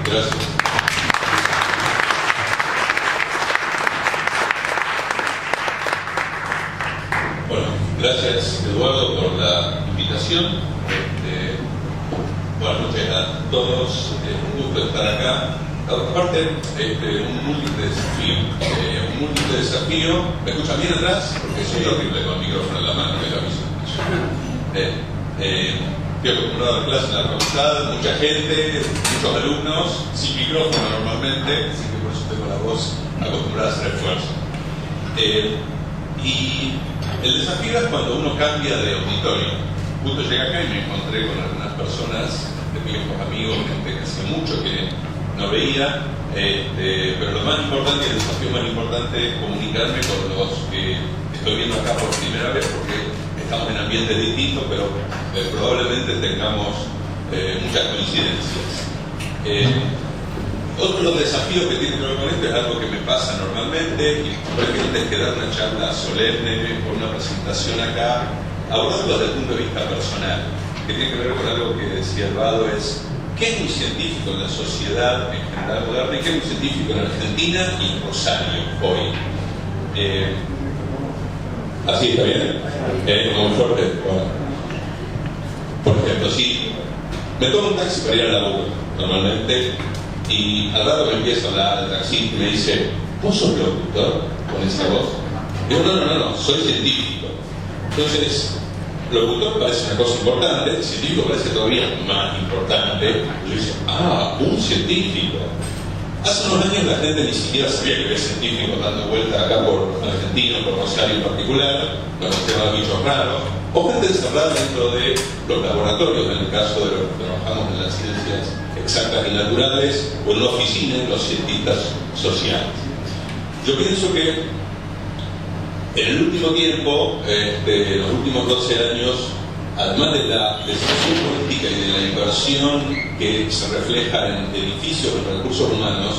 Gracias. Bueno, gracias Eduardo por la invitación. Buenas noches a todos, un gusto estar acá. Aparte, un múltiple desafío. ¿Me escuchan bien atrás? Porque soy horrible con el micrófono en la mano, me lo aviso. Estoy acostumbrado a la clase en la facultad, mucha gente, muchos alumnos, sin micrófono normalmente, así que por eso tengo la voz acostumbrada a hacer esfuerzo. Y el desafío es cuando uno cambia de auditorio. Justo llegué acá y me encontré con algunas personas, de viejos amigos, gente que hace mucho que no veía, pero lo más importante, el desafío más importante es comunicarme con los que estoy viendo acá por primera vez, porque estamos en ambientes distintos, pero probablemente tengamos muchas coincidencias. Otro de los desafíos que tiene que ver con esto es algo que me pasa normalmente, y por ejemplo, antes que dar una charla solemne o una presentación acá, abordarlo desde el punto de vista personal, que tiene que ver con algo que decía Eduardo, es ¿qué es un científico en la sociedad en general moderna y qué es un científico en Argentina y en Rosario hoy? ¿Así está bien? Como fuerte. Bueno. Por ejemplo, si me tomo un taxi para ir al laburo, normalmente, y al rato me empieza a hablar el taxista y me dice, ¿vos sos locutor con esa voz? Digo, no, soy científico. Entonces, locutor parece una cosa importante, científico parece todavía más importante. Yo digo, un científico. Hace unos años la gente ni siquiera sabía que había científicos dando vuelta acá por Argentina, por Rosario en particular, nos llamaban bichos raros, o gente encerrada dentro de los laboratorios, en el caso de los que trabajamos en las ciencias exactas y naturales, o en la oficina de los cientistas sociales. Yo pienso que en el último tiempo, los últimos 12 años, además de la decisión política y de la inversión que se refleja en edificios, en recursos humanos,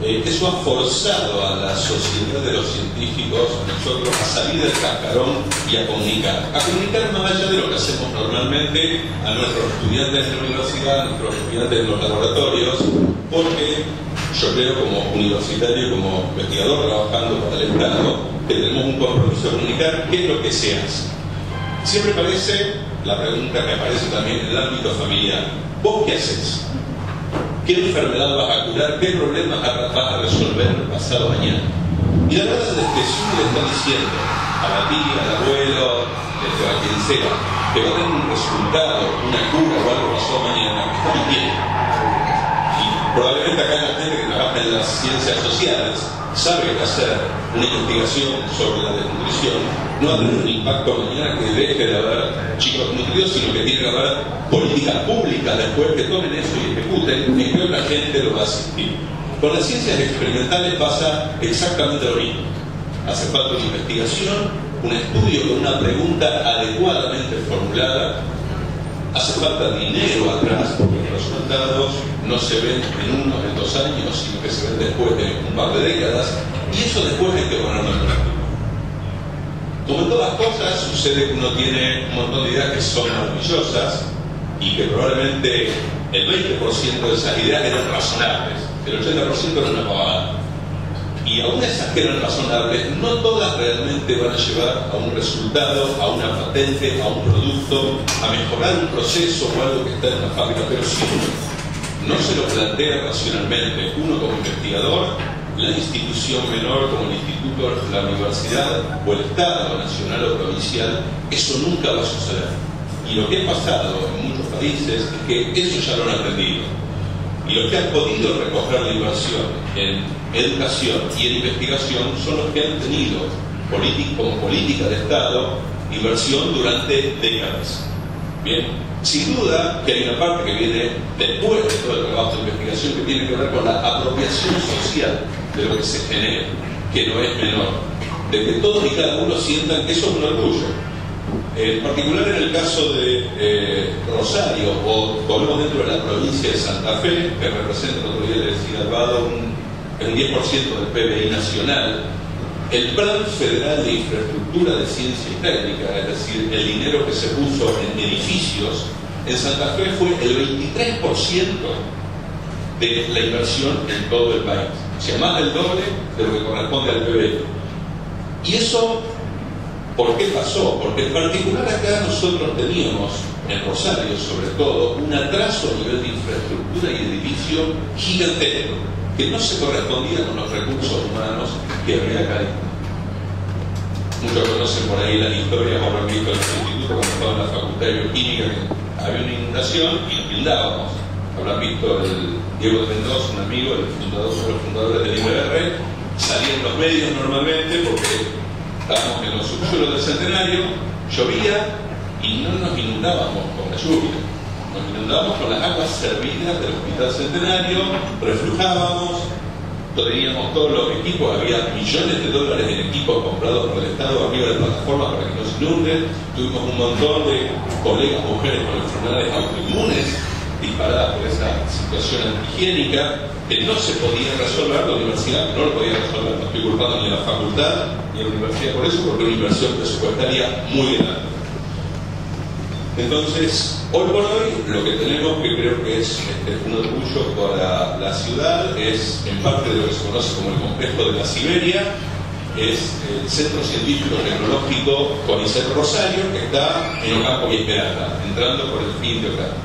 eso ha forzado a la sociedad de los científicos, a nosotros, a salir del cascarón y a comunicar más allá de lo que hacemos normalmente a nuestros estudiantes de la universidad, a nuestros estudiantes en los laboratorios, porque yo creo como universitario, como investigador trabajando para el Estado, que tenemos un compromiso de comunicar qué es lo que se hace. Siempre aparece la pregunta que aparece también en el ámbito familiar. ¿Vos qué haces? ¿Qué enfermedad vas a curar? ¿Qué problemas vas a resolver pasado mañana? Y la verdad es que si uno le está diciendo a la tía, al abuelo, a quien sea, que va a tener un resultado, una cura o algo pasado mañana, está mintiendo. Y probablemente acá la gente que trabaja en las ciencias sociales sabe que hacer una investigación sobre la desnutrición no va a tener un impacto mañana que deje de haber chicos nutridos, sino que tiene que haber políticas públicas después que tomen eso y ejecuten, en que otra gente lo va a asistir. Con las ciencias experimentales pasa exactamente lo mismo. Hace falta una investigación, un estudio con una pregunta adecuadamente formulada. Hace falta dinero atrás, porque los resultados no se ven en 1 o en 2 años, sino que se ven después de un par de décadas, y eso después hay que ponerlo en práctica. Como en todas cosas, sucede que uno tiene un montón de ideas que son maravillosas y que probablemente el 20% de esas ideas eran razonables, el 80% eran una pavada. Y aún esas que eran razonables, no todas realmente van a llevar a un resultado, a una patente, a un producto, a mejorar un proceso o algo que está en la fábrica. Pero si uno no se lo plantea racionalmente, uno como investigador, la institución menor como el instituto, la universidad o el Estado nacional o provincial, eso nunca va a suceder. Y lo que ha pasado en muchos países es que eso ya lo han aprendido. Y los que han podido recoger la inversión en educación y en investigación son los que han tenido como política de Estado inversión durante décadas. Bien, sin duda que hay una parte que viene después de todo el trabajo de investigación que tiene que ver con la apropiación social de lo que se genera, que no es menor, de que todos y cada uno sientan que eso es un orgullo. En particular en el caso de Rosario, o ponemos dentro de la provincia de Santa Fe, que representa, otro día le decía Alvaro, el 10% del PBI nacional, el Plan Federal de Infraestructura de Ciencia y Técnica, es decir, el dinero que se puso en edificios, en Santa Fe fue el 23% de la inversión en todo el país. O sea, más del doble de lo que corresponde al PBI. Y eso, ¿por qué pasó? Porque en particular acá nosotros teníamos, en Rosario sobre todo, un atraso a nivel de infraestructura y edificio gigantesco, que no se correspondía con los recursos humanos que había acá. Muchos conocen por ahí las historias, o han visto en el instituto cuando estaba en la Facultad de Bioquímica, que había una inundación y nos tildábamos. Habrán visto el Diego de Mendoza, un amigo, uno de los fundadores del IBR, salía en los medios normalmente porque estábamos en los subsuelos del Centenario, llovía y no nos inundábamos con la lluvia, nos inundábamos con las aguas servidas del Hospital Centenario, reflujábamos, teníamos todos los equipos, había millones de dólares en equipos comprados por el Estado arriba de plataformas para que no se inunden, tuvimos un montón de colegas mujeres con enfermedades autoinmunes disparadas por esa situación antihigiénica que no se podía resolver, la universidad no lo podía resolver, no estoy culpando ni a la facultad ni a la universidad por eso, porque es una inversión presupuestaria muy grande. Entonces, hoy por hoy, lo que tenemos, que creo que es un orgullo para la ciudad, es en parte de lo que se conoce como el complejo de la Siberia, es el Centro Científico Tecnológico CONICET Rosario, que está en Ocampo y Esperanza, entrando por el fin de Ocampo.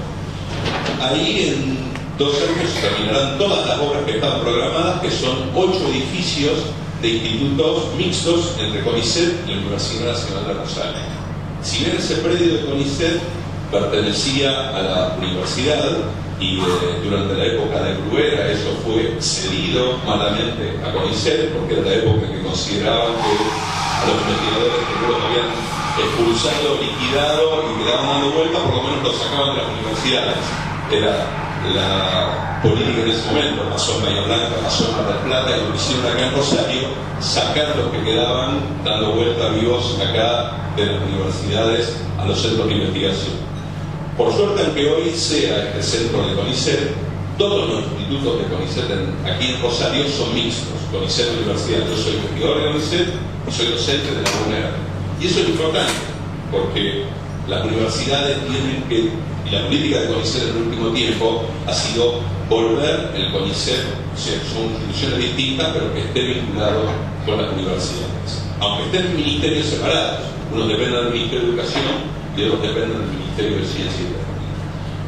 Ahí en 2 años se terminarán todas las obras que estaban programadas, que son 8 edificios de institutos mixtos entre CONICET y la Universidad Nacional de Rosario. Si bien ese predio de CONICET pertenecía a la universidad y durante la época de Bruera eso fue cedido malamente a CONICET, porque era la época en que consideraban que a los investigadores que luego habían expulsado, liquidado y quedaban dando vuelta, por lo menos los sacaban de las universidades. Era la política en ese momento, pasó en Bahía Blanca, pasó en Mar del Plata, y lo hicieron acá en Rosario, sacar los que quedaban dando vuelta vivos acá de las universidades a los centros de investigación. Por suerte, aunque hoy sea este centro de CONICET, todos los institutos de CONICET aquí en Rosario son mixtos, CONICET Universidad. Yo soy investigador de CONICET y soy docente de la UNER. Y eso es importante, porque las universidades tienen que, y la política de CONICET en el último tiempo ha sido volver el CONICET, o sea, son instituciones distintas, pero que esté vinculado con las universidades. Aunque estén en ministerios separados, unos dependen del Ministerio de Educación y otros dependen del Ministerio de Ciencia y Tecnología.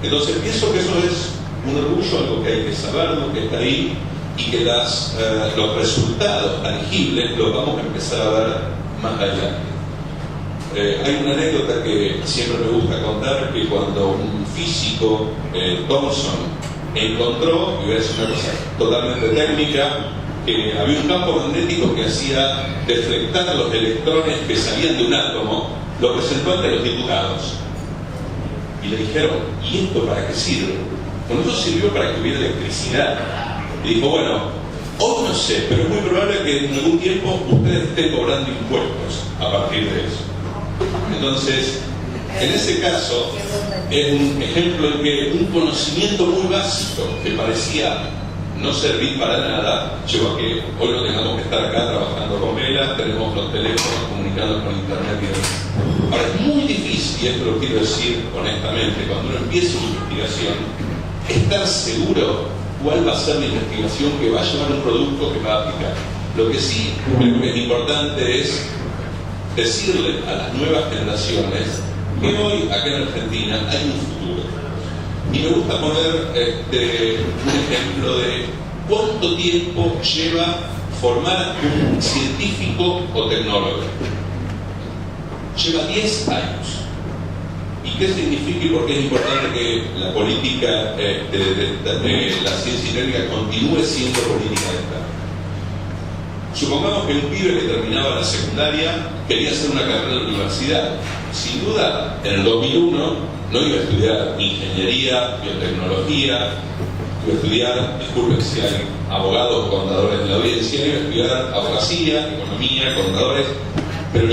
Entonces pienso que eso es un orgullo, algo que hay que saber, lo que está ahí, y que los resultados tangibles los vamos a empezar a ver más adelante. Hay una anécdota que siempre me gusta contar, que cuando un físico, Thomson, encontró, y voy a decir una cosa totalmente técnica, que había un campo magnético que hacía deflectar los electrones que salían de un átomo, lo presentó ante los diputados. Y le dijeron, ¿y esto para qué sirve? Bueno, eso sirvió para que hubiera electricidad. Y dijo, bueno, hoy no sé, pero es muy probable que en algún tiempo ustedes estén cobrando impuestos a partir de eso. Entonces, en ese caso, es un ejemplo en que un conocimiento muy básico que parecía no servir para nada llevó a que hoy no tengamos que estar acá trabajando con velas, tenemos los teléfonos comunicando con internet y demás. Ahora, es muy difícil, y esto lo quiero decir honestamente, cuando uno empieza una investigación, estar seguro cuál va a ser la investigación que va a llevar un producto que va a aplicar. Lo que sí creo que es importante es decirle a las nuevas generaciones que hoy acá en Argentina hay un futuro. Y me gusta poner un ejemplo de cuánto tiempo lleva formar un científico o tecnólogo. Lleva 10 años. ¿Y qué significa y por qué es importante que la política de la ciencia y técnica continúe siendo política de Estado? Supongamos que un pibe que terminaba la secundaria quería hacer una carrera en la universidad. Sin duda, en el 2001 no iba a estudiar ingeniería, biotecnología, iba a estudiar, disculpen si hay abogados o contadores en la audiencia, iba a estudiar abogacía, economía, contadores, pero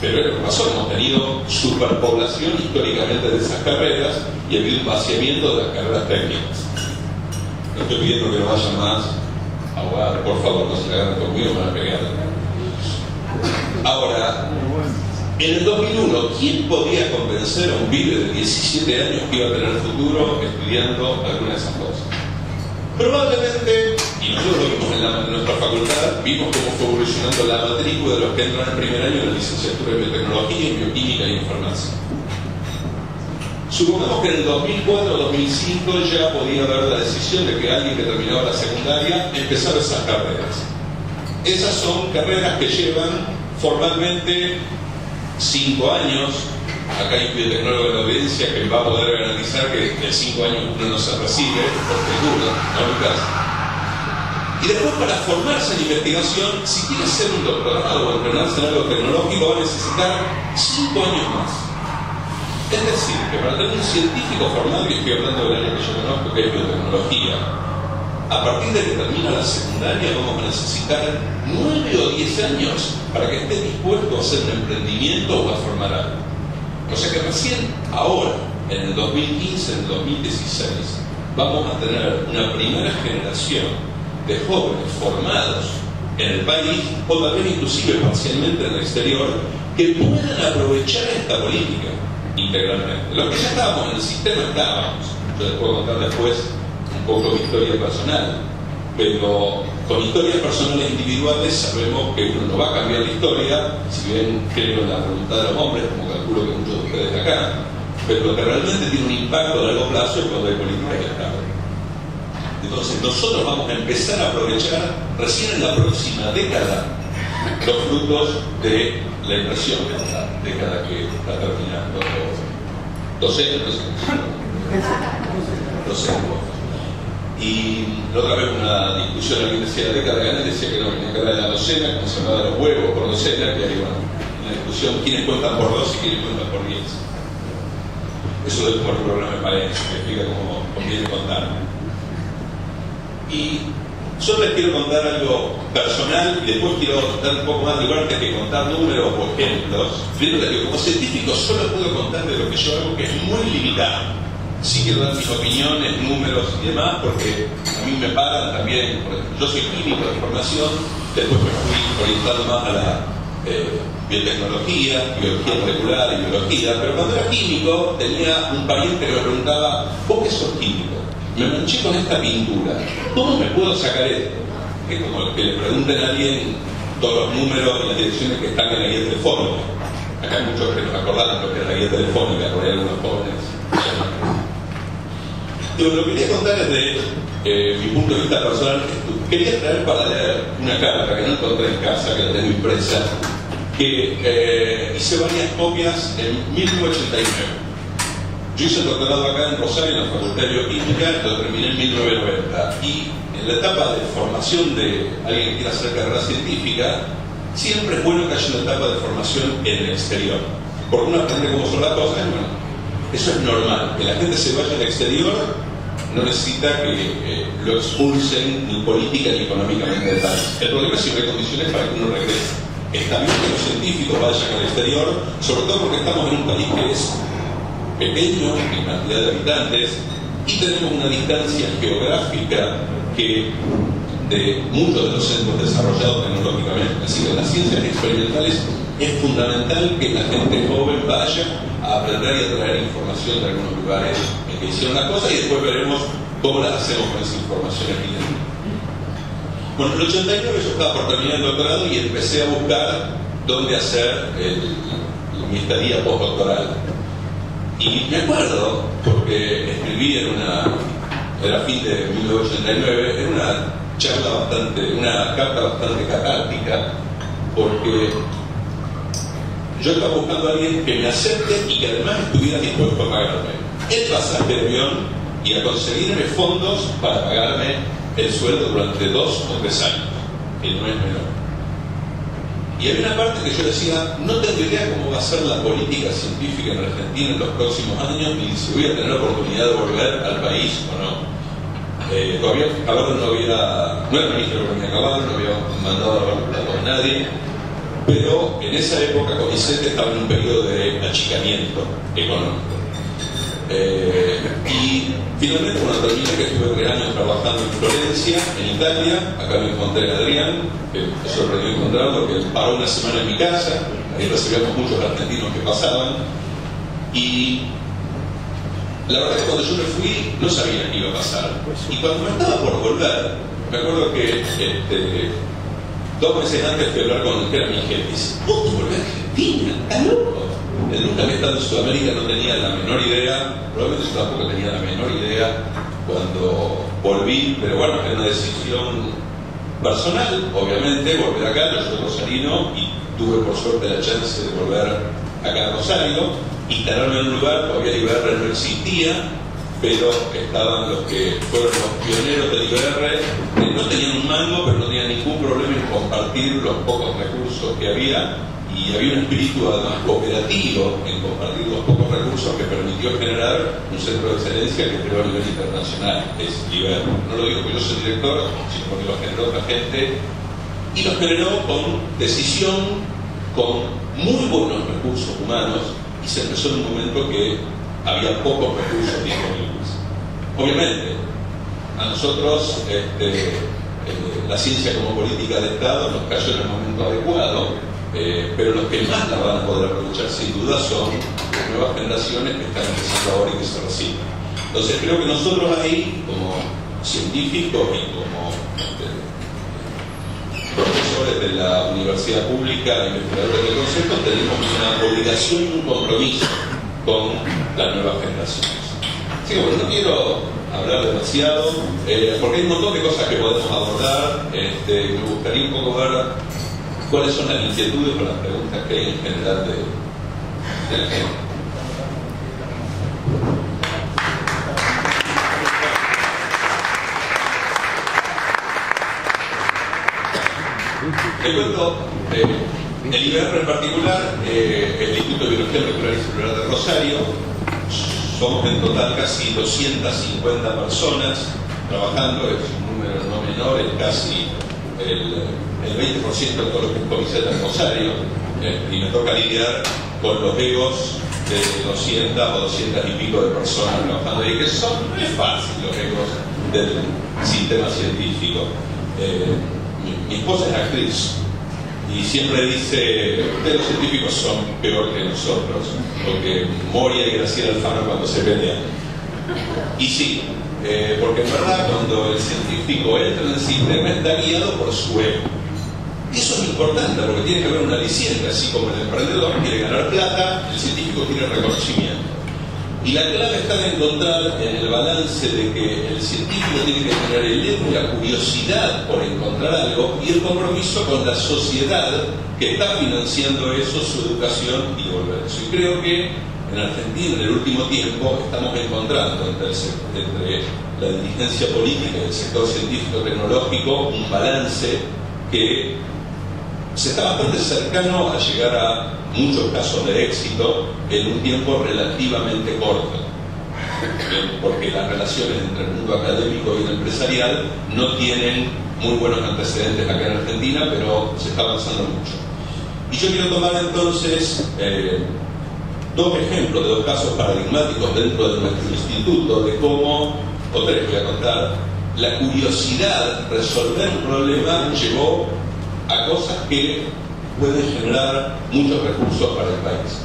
pero es lo que pasó, hemos tenido superpoblación históricamente de esas carreras y ha habido un vaciamiento de las carreras técnicas. No estoy pidiendo que no vayan más abogados, por favor, no se la agarren conmigo, me van a pegar. Ahora, en el 2001, ¿quién podía convencer a un pibe de 17 años que iba a tener futuro estudiando alguna de esas cosas? Probablemente, y nosotros lo vimos en nuestra facultad, vimos cómo fue evolucionando la matrícula de los que entran en primer año en la licenciatura de biotecnología, en bioquímica y en farmacia. Supongamos que en el 2004 o 2005 ya podía haber la decisión de que alguien que terminaba la secundaria empezara esas carreras. Esas son carreras que llevan formalmente 5 años. Acá hay un biotecnólogo en la audiencia que va a poder garantizar que en 5 años uno no se recibe, porque es duro, ¿no, Lucas? Y después, para formarse en investigación, si quiere hacer un doctorado o entrenarse en algo tecnológico, va a necesitar 5 años más. Es decir, que para tener un científico formado, y estoy hablando del área que yo conozco, que es biotecnología, a partir de que termina la secundaria vamos a necesitar 9 o 10 años para que esté dispuesto a hacer un emprendimiento o a formar algo. O sea que recién ahora, en el 2015, en el 2016, vamos a tener una primera generación de jóvenes formados en el país, o también inclusive parcialmente en el exterior, que puedan aprovechar esta política integralmente. Los que ya estábamos en el sistema estábamos. Yo les puedo contar después un poco mi historia personal, pero con historias personales individuales sabemos que uno no va a cambiar la historia, si bien creo en la voluntad de los hombres, como calculo que muchos de ustedes de acá, pero lo que realmente tiene un impacto a largo plazo es cuando hay políticas de Estado. Entonces nosotros vamos a empezar a aprovechar recién en la próxima década los frutos de la inversión de la década que está terminando. 12 años. Y la otra vez una discusión, alguien decía la década de ganar, decía que no, la década de la docena, como se hablaba de los huevos por docena, que hay una discusión, quiénes cuentan por 2 y quiénes cuentan por 10. Eso lo dejo por un programa de Palencia, que explica cómo conviene contar. Y yo les quiero contar algo personal y después quiero dar un poco más de lugar antes que contar números o ejemplos. Primero que como científico solo puedo contar de lo que yo hago, que es muy limitado. Sí quiero dar mis opiniones, números y demás, porque a mí me pagan también. Yo soy químico de formación, después me fui orientando más a la biotecnología, biología molecular y biología, pero cuando era químico tenía un pariente que me preguntaba, ¿vos qué sos químico? Me manché con esta pintura, ¿cómo me puedo sacar esto? Es como que le pregunten a alguien todos los números y las direcciones que están en la guía telefónica. Acá hay muchos que nos acordaron lo que es la guía telefónica, por ahí algunos jóvenes. Lo que quería contar es de mi punto de vista personal. Quería traer para leer una carta que no encontré en casa, que la tengo impresa, que hice varias copias en 1989. Yo hice el doctorado acá en Rosario, en la Facultad de Bioquímica, lo terminé en 1990. Y en la etapa de formación de alguien que quiera hacer carrera científica, siempre es bueno que haya una etapa de formación en el exterior. Porque uno aprende cómo son las cosas, bueno, eso es normal. Que la gente se vaya al exterior no necesita que lo expulsen ni política ni económicamente del país. El problema es si no hay condiciones para que uno regrese. Está bien que los científicos vayan al exterior, sobre todo porque estamos en un país que es pequeño en cantidad de habitantes y tenemos una distancia geográfica que de muchos de los centros desarrollados tecnológicamente. Así que en las ciencias experimentales es fundamental que la gente joven vaya a aprender y a traer información de algunos lugares en que hicieron las cosas y después veremos cómo las hacemos con esa información aquí. Bueno, en el 89 yo estaba por terminar el doctorado y empecé a buscar dónde hacer mi estadía postdoctoral. Y me acuerdo, porque escribí era fin de 1989, era una carta bastante catártica, porque yo estaba buscando a alguien que me acepte y que además estuviera dispuesto a pagarme el pasaje de avión y a conseguirme fondos para pagarme el sueldo durante 2 o 3 años, que no es menor. Y había una parte que yo decía, no tengo idea cómo va a ser la política científica en Argentina en los próximos años, ni si voy a tener la oportunidad de volver al país o no. Todavía Caballo no era ministro de Economía Caballo, no había mandado a los platos a nadie, pero en esa época CONICET estaba en un periodo de achicamiento económico. Y finalmente, cuando terminé, que estuve 3 años trabajando en Florencia, en Italia, acá me encontré a Adrián, que me sorprendió encontrarlo, que paró una semana en mi casa, ahí recibíamos muchos argentinos que pasaban, y La verdad es que cuando yo me fui no sabía qué iba a pasar. Y cuando me estaba por volver, me acuerdo que 2 meses antes fui a hablar con el que era mi jefe. Y dice, ¿vos te volvés a Argentina? ¿Estás loco? Él nunca había estado en Sudamérica, no tenía la menor idea. Probablemente yo tampoco tenía la menor idea cuando volví. Pero bueno, era una decisión personal, obviamente, volver acá. Yo soy rosarino y tuve por suerte la chance de volver acá a Rosario. Instalarme en un lugar, todavía el IBR no existía, pero estaban los que fueron los pioneros del IBR, que no tenían un mango, pero no tenían ningún problema en compartir los pocos recursos que había, y había un espíritu además cooperativo en compartir los pocos recursos que permitió generar un centro de excelencia que creó a nivel internacional, es IBR. No lo digo porque yo soy director, sino porque lo generó otra gente, y lo generó con decisión, con muy buenos recursos humanos, y se empezó en un momento que había pocos recursos disponibles. Obviamente, a nosotros la ciencia como política de Estado nos cayó en el momento adecuado, pero los que más la van a poder aprovechar sin duda son las nuevas generaciones que están empezando ahora y que se reciben. Entonces creo que nosotros ahí, como científicos y como profesores de la universidad pública, investigadores del concepto, tenemos una obligación y un compromiso con las nuevas generaciones. Así que bueno, no quiero hablar demasiado, porque hay un montón de cosas que podemos abordar. Me gustaría un poco ver cuáles son las inquietudes o las preguntas que hay en general de la gente. Te cuento, el IBR en particular, el Instituto de Biología Molecular y Celular de Rosario, somos en total casi 250 personas trabajando, es un número no menor, es casi el 20% de todo lo que es Comiseta en Rosario, y me toca lidiar con los egos de 200 o 200 y pico de personas trabajando ahí, que no es fácil los egos del sistema científico. Mi esposa es actriz y siempre dice, ustedes los científicos son peor que nosotros, porque Moria y Graciela Alfano cuando se pelean. Y sí, porque en verdad cuando el científico entra en el sistema está guiado por su ego. Y eso es importante porque tiene que haber un aliciente, así como el emprendedor quiere ganar plata, el científico quiere reconocimiento. Y la clave está en encontrar en el balance de que el científico tiene que tener el ego y la curiosidad por encontrar algo y el compromiso con la sociedad que está financiando eso, su educación y devolver eso. Y creo que en Argentina en el último tiempo estamos encontrando entre la dirigencia política y el sector científico-tecnológico un balance que se está bastante cercano a llegar a muchos casos de éxito en un tiempo relativamente corto, porque las relaciones entre el mundo académico y el empresarial no tienen muy buenos antecedentes acá en Argentina, pero se está avanzando mucho. Y yo quiero tomar entonces 2 ejemplos de 2 casos paradigmáticos dentro de nuestro instituto de cómo, o 3 voy a contar, la curiosidad de resolver un problema llevó a cosas que pueden generar muchos recursos para el país.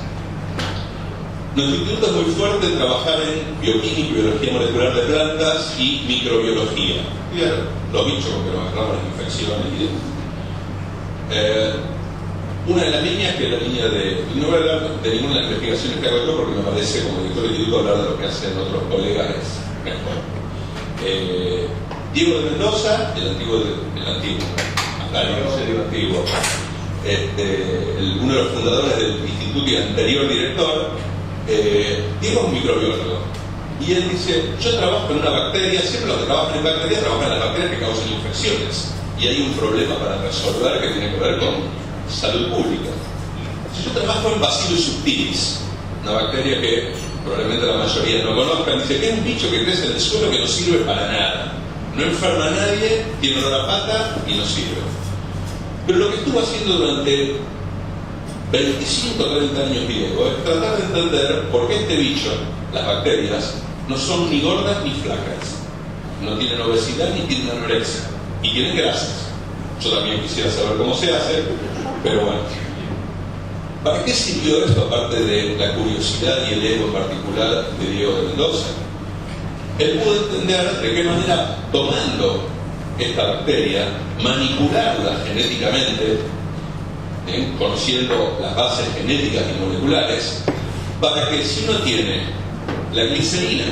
Nuestro instituto es muy fuerte en trabajar en bioquímica y biología molecular de plantas y microbiología. Estudiar los bichos porque nos agarramos las infecciones y demás. Una de las líneas, que es la línea de... No voy a hablar de ninguna de las investigaciones que hago yo porque me parece, como director del instituto, hablar de lo que hacen otros colegas es mejor. Diego de Mendoza, el antiguo, uno de los fundadores del instituto y anterior director, Diego es un microbiólogo. Y él dice, yo trabajo en una bacteria, siempre los que trabajan en bacterias trabajan en las bacterias que causan infecciones. Y hay un problema para resolver que tiene que ver con salud pública. Si yo trabajo en Bacillus subtilis, una bacteria que probablemente la mayoría no conozcan, dice que es un bicho que crece en el suelo que no sirve para nada. No enferma a nadie, tiene olor a pata y no sirve. Pero lo que estuvo haciendo durante 25 o 30 años Diego es tratar de entender por qué este bicho, las bacterias, no son ni gordas ni flacas. No tienen obesidad ni tienen anorexia. Y tienen grasas. Yo también quisiera saber cómo se hace, pero bueno. ¿Para qué sirvió esto, aparte de la curiosidad y el ego en particular de Diego de Mendoza? Él pudo entender de qué manera, tomando esta bacteria, manipularla genéticamente, conociendo las bases genéticas y moleculares, para que si uno tiene la glicerina,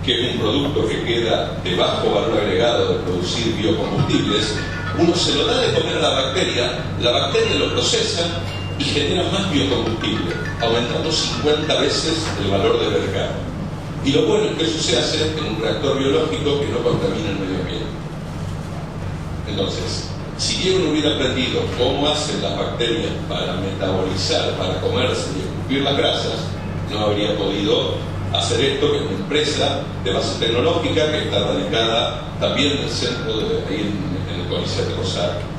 que es un producto que queda de bajo valor agregado de producir biocombustibles, uno se lo da de comer a la bacteria lo procesa y genera más biocombustible, aumentando 50 veces el valor del mercado. Y lo bueno es que eso se hace en un reactor biológico que no contamina el medio ambiente. Entonces, si Diego no hubiera aprendido cómo hacen las bacterias para metabolizar, para comerse y escupir las grasas, no habría podido hacer esto, que es una empresa de base tecnológica que está radicada también en el centro de ahí en el CONICET de Rosario.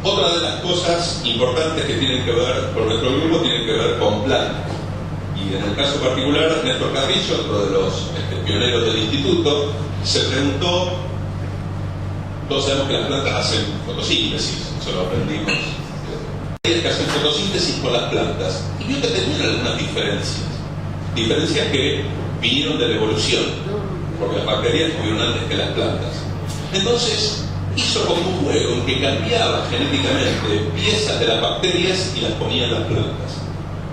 Otra de las cosas importantes que tienen que ver con nuestro grupo tienen que ver con plantas. Y en el caso particular, Néstor Carrillo, otro de los pioneros del instituto, se preguntó, todos sabemos que las plantas hacen fotosíntesis, eso lo aprendimos, que hacen fotosíntesis con las plantas, y vio que tenían algunas diferencias que vinieron de la evolución, porque las bacterias murieron antes que las plantas. Entonces hizo como un juego en que cambiaba genéticamente piezas de las bacterias y las ponía en las plantas,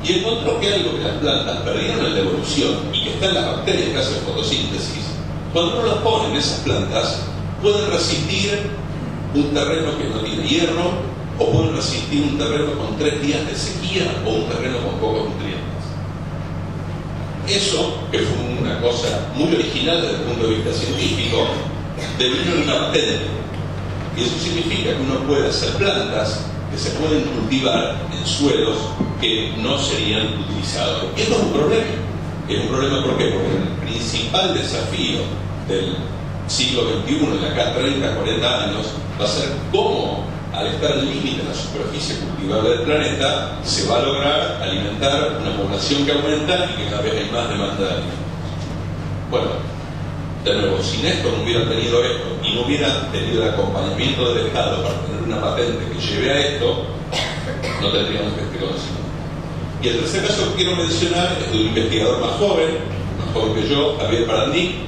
y encontró que algo que las plantas perdieron en la evolución y que está en las bacterias que hacen fotosíntesis, cuando uno las pone en esas plantas, pueden resistir un terreno que no tiene hierro, o pueden resistir un terreno con 3 días de sequía, o un terreno con pocos nutrientes. Eso, que fue una cosa muy original desde el punto de vista científico, devino en una patente. Y eso significa que uno puede hacer plantas que se pueden cultivar en suelos que no serían utilizados. Y esto es un problema. Es un problema ¿por qué? Porque el principal desafío del siglo XXI, de acá 30, 40 años, va a ser cómo, al estar al límite de la superficie cultivable del planeta, se va a lograr alimentar una población que aumenta y que cada vez hay más demanda de alimentos. Bueno, de nuevo, si Néstor no hubiera tenido esto y no hubiera tenido el acompañamiento del Estado para tener una patente que lleve a esto, no tendríamos este conocimiento. Y el tercer caso que quiero mencionar es de un investigador más joven que yo, Javier Parandí,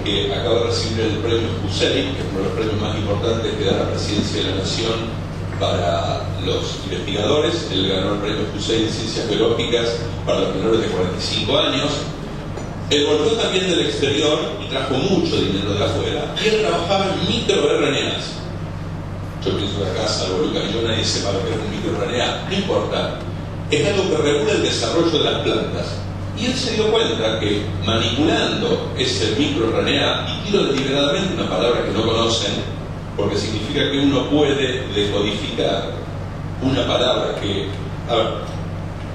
que acaba de recibir el premio Hussein, que es uno de los premios más importantes que da la Presidencia de la Nación para los investigadores. Él ganó el premio Hussein en Ciencias Biológicas para los menores de 45 años. Él volvió también del exterior y trajo mucho dinero de afuera, y él trabajaba en microRNAs. Yo pienso que acá, salvo Lucas y yo, nadie sepa lo que es un microRNA. No importa, es algo que regula el desarrollo de las plantas. Y él se dio cuenta que manipulando ese microRNA, y tiro deliberadamente una palabra que no conocen, porque significa que uno puede decodificar una palabra que, a ver,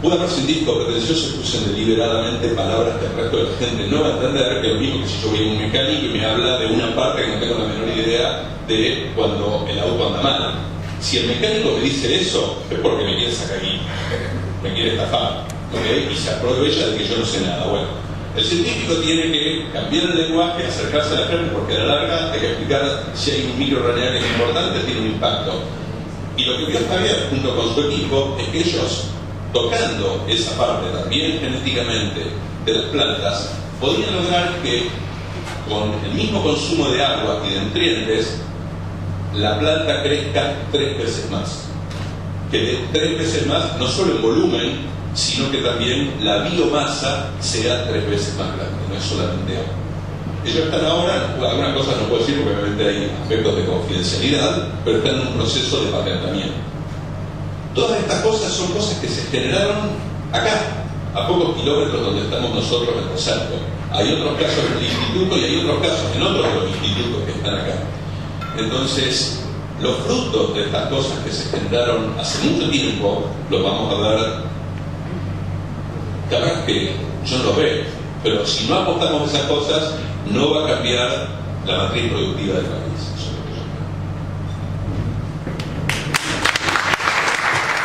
puede haberse un disco pretencioso que usen deliberadamente palabras que el resto de la gente no va a entender, que es lo mismo que si yo voy a un mecánico y me habla de una parte que no tengo la menor idea de cuando el auto anda mal. Si el mecánico me dice eso, es porque me quiere sacar aquí, me quiere estafar, ¿okay? Y se aprovecha de que yo no sé nada. Bueno, el científico tiene que cambiar el lenguaje, acercarse a la gente, porque a la larga hay que explicar si hay un microRNA que es importante, tiene un impacto. Y lo que vio Javier junto con su equipo es que ellos, tocando esa parte también genéticamente de las plantas, podían lograr que con el mismo consumo de agua y de nutrientes la planta crezca 3 veces más, que de 3 veces más no solo en volumen, sino que también la biomasa sea 3 veces más grande, no es solamente agua. Ellos están ahora, algunas cosas no puedo decir porque obviamente hay aspectos de confidencialidad, pero están en un proceso de patentamiento. Todas estas cosas son cosas que se generaron acá, a pocos kilómetros donde estamos nosotros en Rosario. Hay otros casos en el instituto y hay otros casos en otros de los institutos que están acá. Entonces, los frutos de estas cosas que se generaron hace mucho tiempo los vamos a ver. Capaz que yo no los veo, pero si no apostamos a esas cosas, no va a cambiar la matriz productiva del país.